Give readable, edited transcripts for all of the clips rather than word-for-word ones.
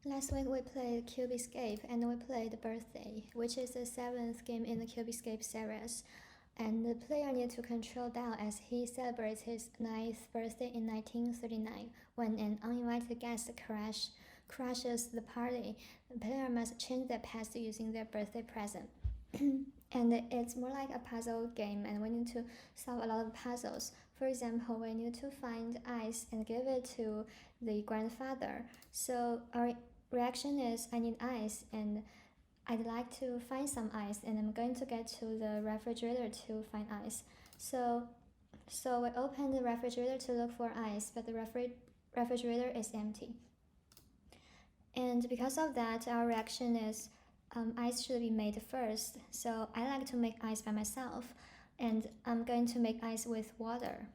Last week we played Cube Escape and we played Birthday, which is the 7th game in the Cube Escape series. And the player needs to control Dao as he celebrates his 9th birthday in 1939 when an uninvited guest crashes the party. The player must change their past using their birthday present. And it's more like a puzzle game, and we need to solve a lot of puzzles. For example, we need to find ice and give it to the grandfather. So our reaction is I need ice and I'd like to find some ice, and I'm going to get to the refrigerator to find ice. So we open the refrigerator to look for ice, but the refrigerator is empty. And because of that, our reaction is ice should be made first. So I like to make ice by myself, and I'm going to make ice with water.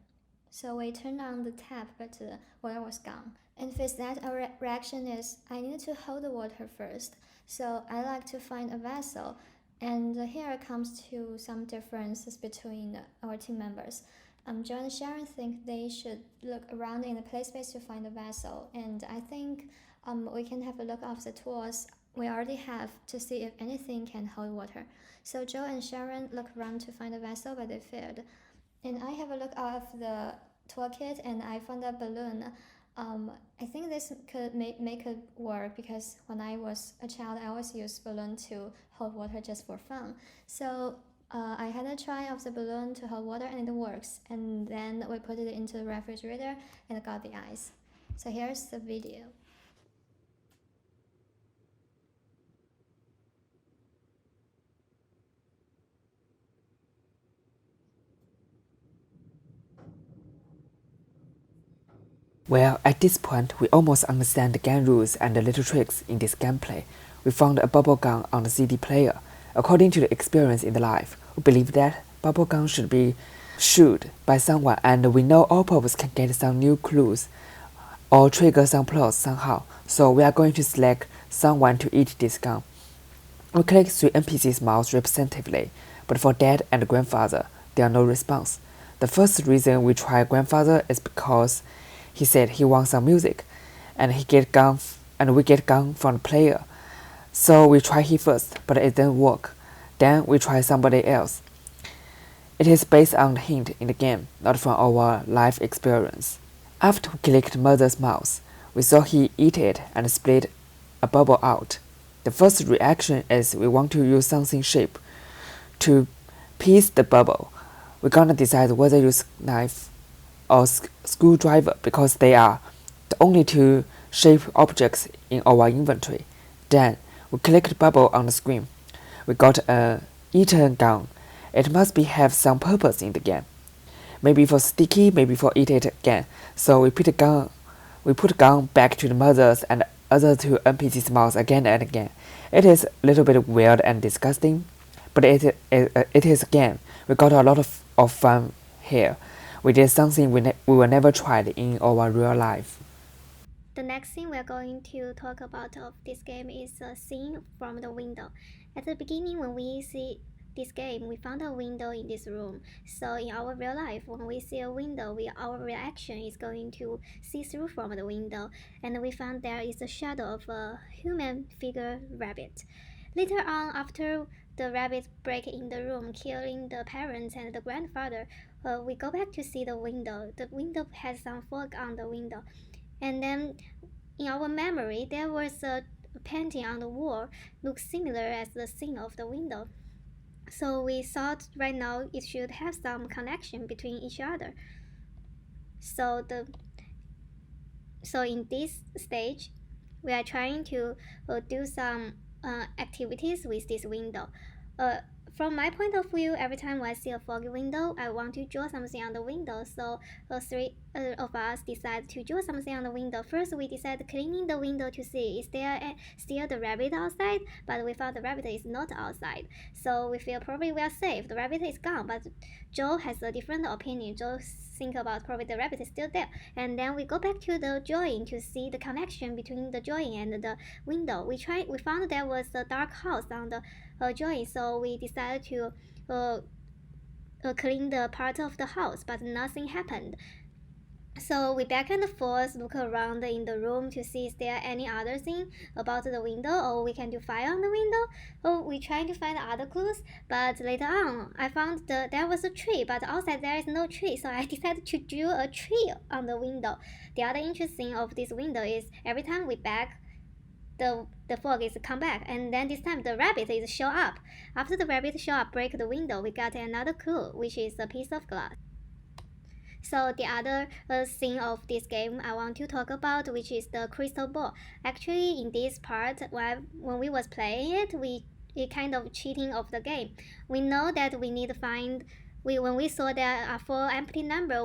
So we turned on the tap, but the water was gone. And with that, our reaction is I need to hold the water first. So I like to find a vessel. And here comes to some differences between our team members. Joe and Sharon think they should look around in the play space to find a vessel. And I think we can have a look of the tools we already have to see if anything can hold water. So Joe and Sharon look around to find a vessel, but they failed. And I have a look of the toolkit and I found a balloon. I think this could make it work because when I was a child, I always used balloon to hold water just for fun. So I had a try of the balloon to hold water and it works. And then we put it into the refrigerator and got the ice. So here's the video. Well, at this point, we almost understand the game rules and the little tricks in this gameplay. We found a bubble gun on the CD player. According to the experience in the life, we believe that bubble gun should be shot by someone, and we know all purpose can get some new clues or trigger some plots somehow. So we are going to select someone to eat this gun. We click 3 NPCs mouse representatively, but for dad and grandfather, there are no response. The first reason we try grandfather is because he said he wants some music, and we get gun from the player. So we try he first, but it didn't work. Then we try somebody else. It is based on the hint in the game, not from our life experience. After we clicked mother's mouse, we saw he eat it and split a bubble out. The first reaction is we want to use something shape to piece the bubble. We're gonna decide whether use knife or screwdriver because they are the only two shaped objects in our inventory. Then we clicked bubble on the screen. We got a eaten gun. It must have some purpose in the game. Maybe for sticky, maybe for eat it again. So we put gun back to the mother's and other two NPC's mouths again and again. It is a little bit weird and disgusting, but it is a game. We got a lot of fun here. We did something we will never tried in our real life. The next thing we're going to talk about of this game is a scene from the window. At the beginning, when we see this game, we found a window in this room. So in our real life, when we see a window, our reaction is going to see through from the window. And we found there is a shadow of a human figure rabbit. Later on, after the rabbit break in the room, killing the parents and the grandfather, we go back to see the window. The window has some fog on the window. And then in our memory, there was a painting on the wall, looks similar as the scene of the window. So we thought right now it should have some connection between each other. So in this stage, we are trying to do some activities with this window. From my point of view, every time I see a foggy window, I want to draw something on the window. So three of us decide to draw something on the window. First, we decide cleaning the window to see is there still the rabbit outside, but we found the rabbit is not outside. So we feel probably we are safe. The rabbit is gone, but Joe has a different opinion. Joe think about probably the rabbit is still there. And then we go back to the drawing to see the connection between the drawing and the window. We found there was a dark house on the drawing, so we decided to clean the part of the house, but nothing happened. So we back and forth look around in the room to see is there any other thing about the window, or we can do fire on the window. Oh, we trying to find other clues, but later on I found there was a tree, but outside there is no tree, so I decided to draw a tree on the window. The other interesting of this window is every time we back, the fog is come back, and then this time the rabbit is show up. After the rabbit show up, break the window, we got another clue, which is a piece of glass. So the other thing of this game I want to talk about, which is the crystal ball. Actually, in this part, when we was playing it, it kind of cheating of the game. We know that we need to find. When we saw there are 4 empty number,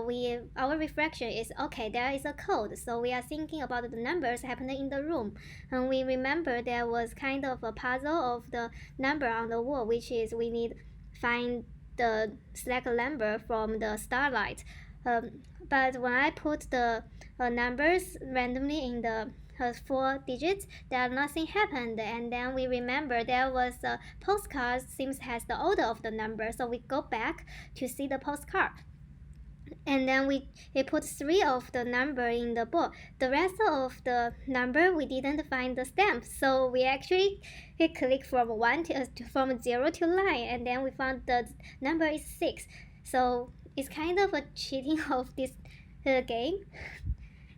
our reflection is okay. There is a code, so we are thinking about the numbers happening in the room, and we remember there was kind of a puzzle of the number on the wall, which is we need find the select number from the starlight. But when I put the numbers randomly in the 4 digits, there nothing happened, and then we remember there was a postcard seems has the order of the number, so we go back to see the postcard, and then we put 3 of the number in the book. The rest of the number we didn't find the stamp, so we actually click from 0 to 9, and then we found the number is 6. So it's kind of a cheating of this game.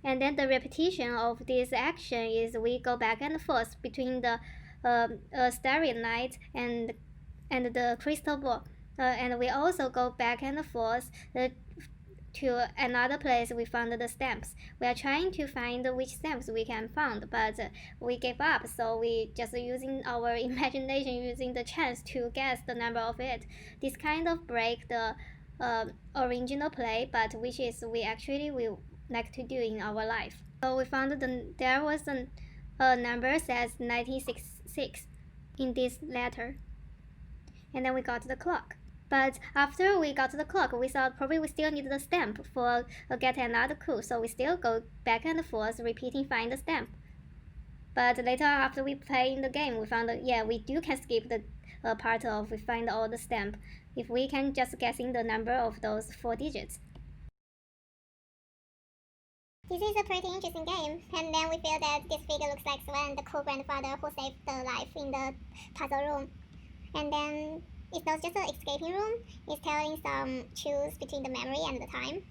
And then the repetition of this action is we go back and forth between the starry night and the crystal ball, and we also go back and forth to another place. We found the stamps. We are trying to find which stamps we can find, but we gave up, so we just using our imagination, using the chance to guess the number of it. This kind of break the original play, but which is we actually will like to do in our life. So we found there was a number says 1966 in this letter, and then we got the clock. But after we got the clock, we thought probably we still need the stamp for get another clue, so we still go back and forth repeating find the stamp. But later on, after we play in the game, we found that yeah, we do can skip the part of we find all the stamp if we can just guessing the number of those 4 digits. This is a pretty interesting game, and then we feel that this figure looks like Sven, the cool grandfather who saved the life in the puzzle room. And then it's not just an escaping room, it's telling some choose between the memory and the time.